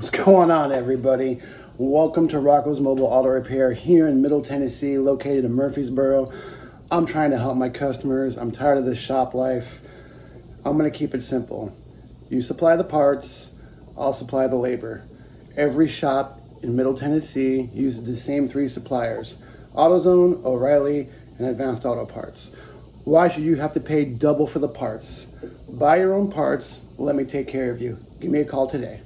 What's going on, everybody? Welcome to Rocco's Mobile Auto Repair here in Middle Tennessee, located in Murfreesboro. I'm trying to help my customers. I'm tired of this shop life. I'm going to keep it simple. You supply the parts, I'll supply the labor. Every shop in Middle Tennessee uses the same three suppliers: AutoZone, O'Reilly, and Advanced Auto Parts. Why should you have to pay double for the parts? Buy your own parts. Let me take care of you. Give me a call today.